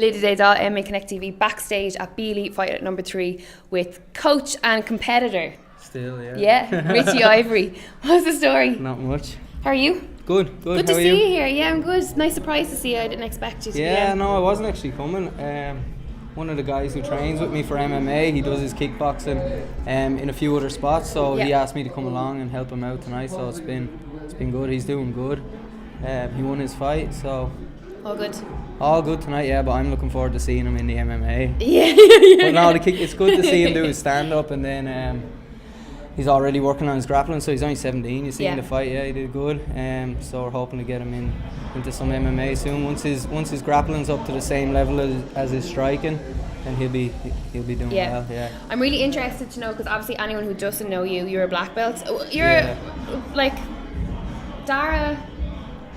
Lydia Des Dolles, MMA Connect TV, backstage at Beely, fight at number 3 with coach and competitor. Still, yeah. Yeah, Richie Ivory. What's the story? Not much. How are you? Good. Good to see you here. Yeah, I'm good. Nice surprise to see you. I didn't expect you to be here. Yeah, no, I wasn't actually coming. One of the guys who trains with me for MMA, he does his kickboxing in a few other spots, so he asked me to come along and help him out tonight. So it's been good. He's doing good. He won his fight, so all good. All good tonight, yeah. But I'm looking forward to seeing him in the MMA. Yeah. But no, it's good to see him do his stand up, and then he's already working on his grappling. So he's only 17. You see in the fight, yeah, he did good. So we're hoping to get him into some MMA soon. Once his grappling's up to the same level as his striking, then he'll be doing well. Yeah. I'm really interested to know, because obviously anyone who doesn't know you, you're a black belt. You're like Dara.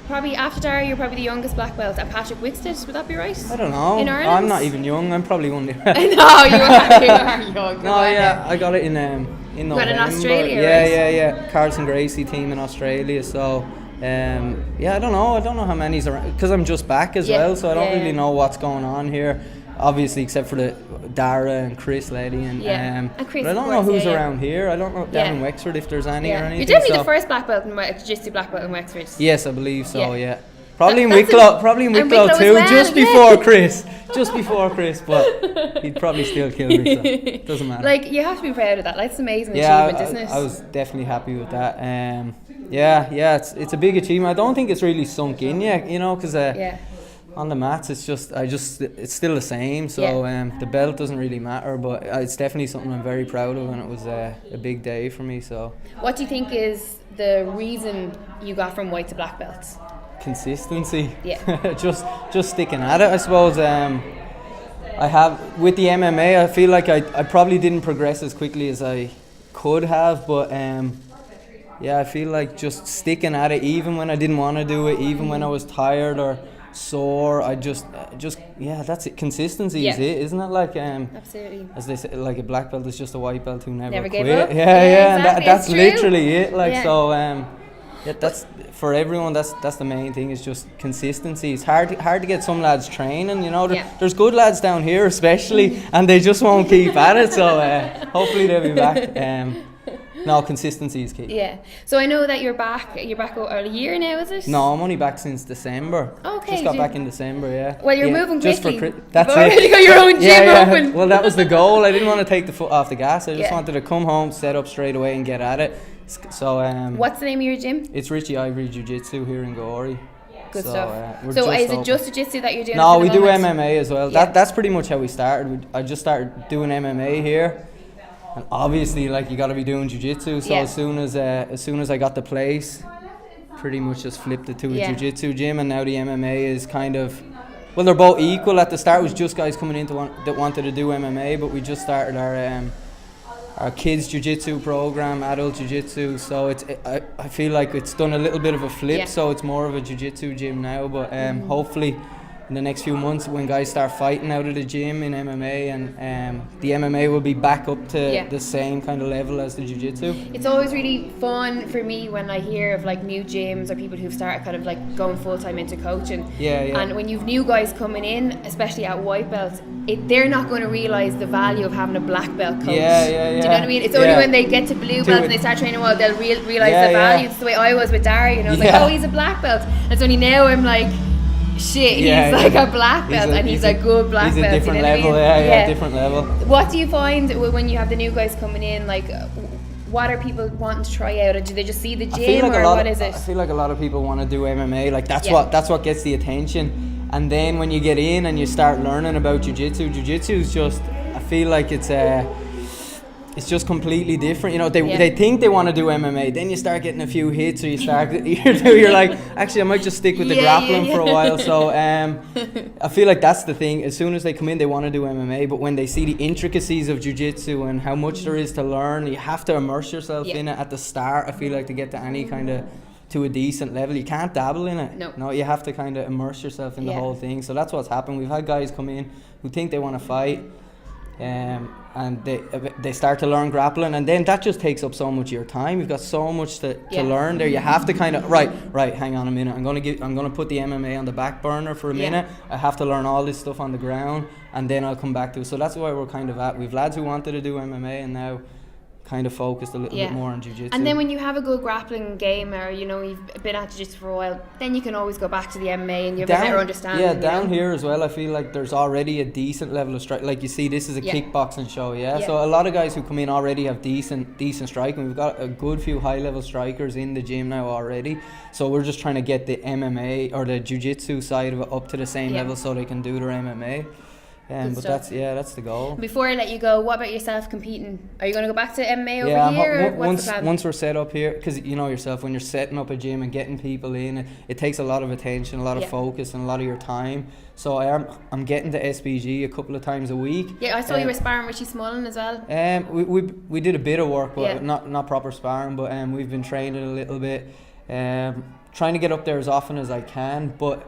Probably after Dara, you're probably the youngest black belt at Patrick Wexford. Would that be right? I don't know. In Ireland? I'm not even young. I'm probably one. No, you are young. No, yeah, I got it in November. Got in Australia, Yeah. Carson Gracie team in Australia. So, I don't know how many's around, because I'm just back as well. So I don't really know what's going on here. Obviously, except for the Dara and Chris Lady and Chris, but I don't know who's around here. I don't know down in Wexford if there's any or anything. You're definitely the first black belt in Jiu-Jitsu black belt in Wexford. Yes, I believe so. Yeah. Probably in Wicklow too, well, just before Chris, but he'd probably still kill me, so it doesn't matter. Like, you have to be proud of that. That's an amazing achievement, isn't it? I was definitely happy with that. It's a big achievement. I don't think it's really sunk in yet, because on the mats it's still the same. So the belt doesn't really matter, but it's definitely something I'm very proud of, and it was a big day for me. So, what do you think is the reason you got from white to black belts? Consistency. Yeah. just sticking at it, I suppose. I have with the MMA. I feel like I probably didn't progress as quickly as I could have, but I feel like just sticking at it, even when I didn't want to do it, even when I was tired or sore, I just that's it. Consistency is it, isn't it? Like absolutely, as they say, like a black belt is just a white belt who never gave quit. up. Exactly. That's literally it. Like so, that's for everyone. That's the main thing, is just consistency. It's hard to get some lads training. There's good lads down here, especially, and they just won't keep at it. So hopefully they'll be back. No, consistency is key. Yeah. So I know that you're back a year now, is it? No, I'm only back since December. Okay. Just got back in December, yeah. Well, you're moving quickly. That's You've already got your own gym open. Well, that was the goal. I didn't want to take the foot off the gas. I just wanted to come home, set up straight away and get at it. So what's the name of your gym? It's Richie Ivory Jiu Jitsu here in Gorey. Good stuff. So is it just Jiu-Jitsu that you're doing? No, we do MMA as well. That's pretty much how we started. I just started doing MMA here. And obviously, like, you got to be doing jiu-jitsu. So as soon as I got the place, pretty much just flipped it to a jiu-jitsu gym. And now the MMA is kind of, well, they're both equal. At the start, it was just guys coming in that wanted to do MMA, but we just started our kids jiu-jitsu program, adult jiu-jitsu. So I feel like it's done a little bit of a flip. So it's more of a jiu-jitsu gym now. But hopefully, in the next few months, when guys start fighting out of the gym in MMA, and the MMA will be back up to the same kind of level as the jiu-jitsu. It's always really fun for me when I hear of like new gyms or people who've started kind of like going full-time into coaching. And when you've new guys coming in, especially at white belts, they're not going to realise the value of having a black belt coach. Do you know what I mean? It's only when they get to blue belts and they start training well, they'll realise the value. It's the way I was with Dara, I was like, oh, he's a black belt. And it's only now I'm like, shit, he's like a black belt, and he's a good black belt. He's a different level, different level. What do you find when you have the new guys coming in? Like, what are people wanting to try out? Or do they just see the gym, or what is it? I feel like a lot of people want to do MMA. Like, that's what gets the attention. And then when you get in and you start learning about jiu-jitsu is just, I feel like it's just completely different. They think they want to do MMA, then you start getting a few hits, or you're like, actually I might just stick with the grappling for a while. So I feel like that's the thing. As soon as they come in, they want to do MMA, but when they see the intricacies of jiu-jitsu and how much there is to learn, you have to immerse yourself in it at the start. I feel like to get to any kind of to a decent level, you can't dabble in it. No, you have to kind of immerse yourself in the whole thing. So that's what's happened. We've had guys come in who think they want to fight, and they start to learn grappling, and then that just takes up so much of your time. You've got so much to learn there. You have to kind of right, hang on a minute, I'm gonna put the MMA on the back burner for a minute. I have to learn all this stuff on the ground, and then I'll come back to it. So that's why we're kind of at. We've lads who wanted to do MMA and now kind of focused a little bit more on jiu-jitsu. And then when you have a good grappling game, or you know, you've been at jiu-jitsu for a while, then you can always go back to the MMA and you have a better understanding. Yeah, down here as well, I feel like there's already a decent level of strike. Like you see, this is a kickboxing show, so a lot of guys who come in already have decent striking. We've got a good few high-level strikers in the gym now already, so we're just trying to get the MMA or the jiu-jitsu side of it up to the same level so they can do their MMA. But that's the goal. Before I let you go, what about yourself competing? Are you going to go back to MMA over here? Or what's the plan? Once we're set up here, because you know yourself, when you're setting up a gym and getting people in, it takes a lot of attention, a lot of focus, and a lot of your time. So I'm getting to SBG a couple of times a week. Yeah, I saw you were sparring Richie Smullen as well. We did a bit of work, but not proper sparring. But we've been training a little bit, trying to get up there as often as I can. But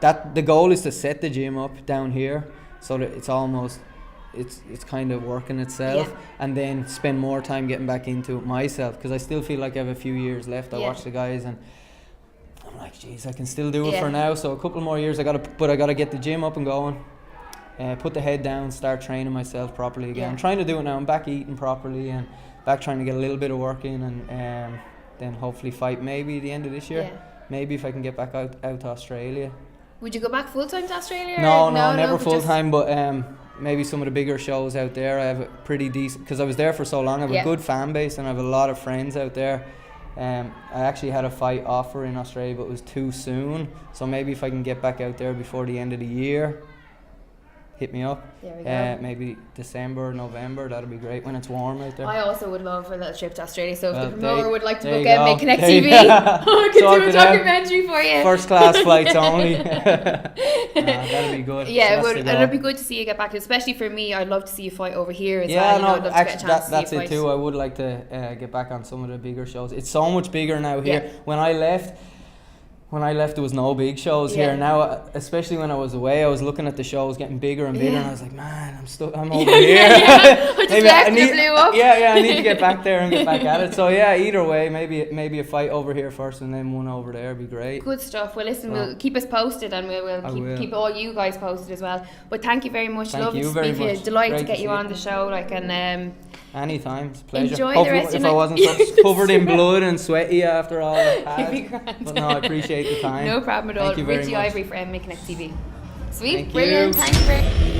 the goal is to set the gym up down here, so that it's kind of working itself, and then spend more time getting back into it myself, because I still feel like I have a few years left. I watch the guys and I'm like, geez, I can still do it for now. So a couple more years I gotta get the gym up and going, put the head down, start training myself properly again. I'm trying to do it now. I'm back eating properly and back trying to get a little bit of work in, and then hopefully fight maybe at the end of this year. Maybe if I can get back out to Australia. Would you go back full time to Australia? No, never full time, but maybe some of the bigger shows out there. I have a pretty decent, because I was there for so long. I have a good fan base and I have a lot of friends out there. I actually had a fight offer in Australia, but it was too soon. So maybe if I can get back out there before the end of the year, hit me up. There we go. Maybe December, November, that'll be great when it's warm out there. I also would love a little trip to Australia, so if the promoter would like to book it, make Connect TV, I could do a documentary for you. First class flights only. That'll be good. Yeah, so it'd be good to see you get back, especially for me. I'd love to see you fight over here as well. Yeah, no, actually that's it too. I would like to get back on some of the bigger shows. It's so much bigger now here. When I left, there was no big shows here. Now, especially when I was away, I was looking at the shows getting bigger and bigger, and I was like, man, I'm over here. I just left and blew up. I need to get back there and get back at it. So either way, maybe a fight over here first and then one over there would be great. Good stuff. Well, listen, we'll keep us posted, and we'll keep all you guys posted as well. But thank you very much. Lovely to speak to you. Delighted to get you on the show. Anytime, it's a pleasure. Enjoy Hopefully, the rest of if I wasn't covered in blood and sweaty after all I've had. But no, I appreciate the time. No problem at all. Thank you very Richie much. Ivory for MMA Connect TV. Sweet, Thank brilliant. You. Thank you very much.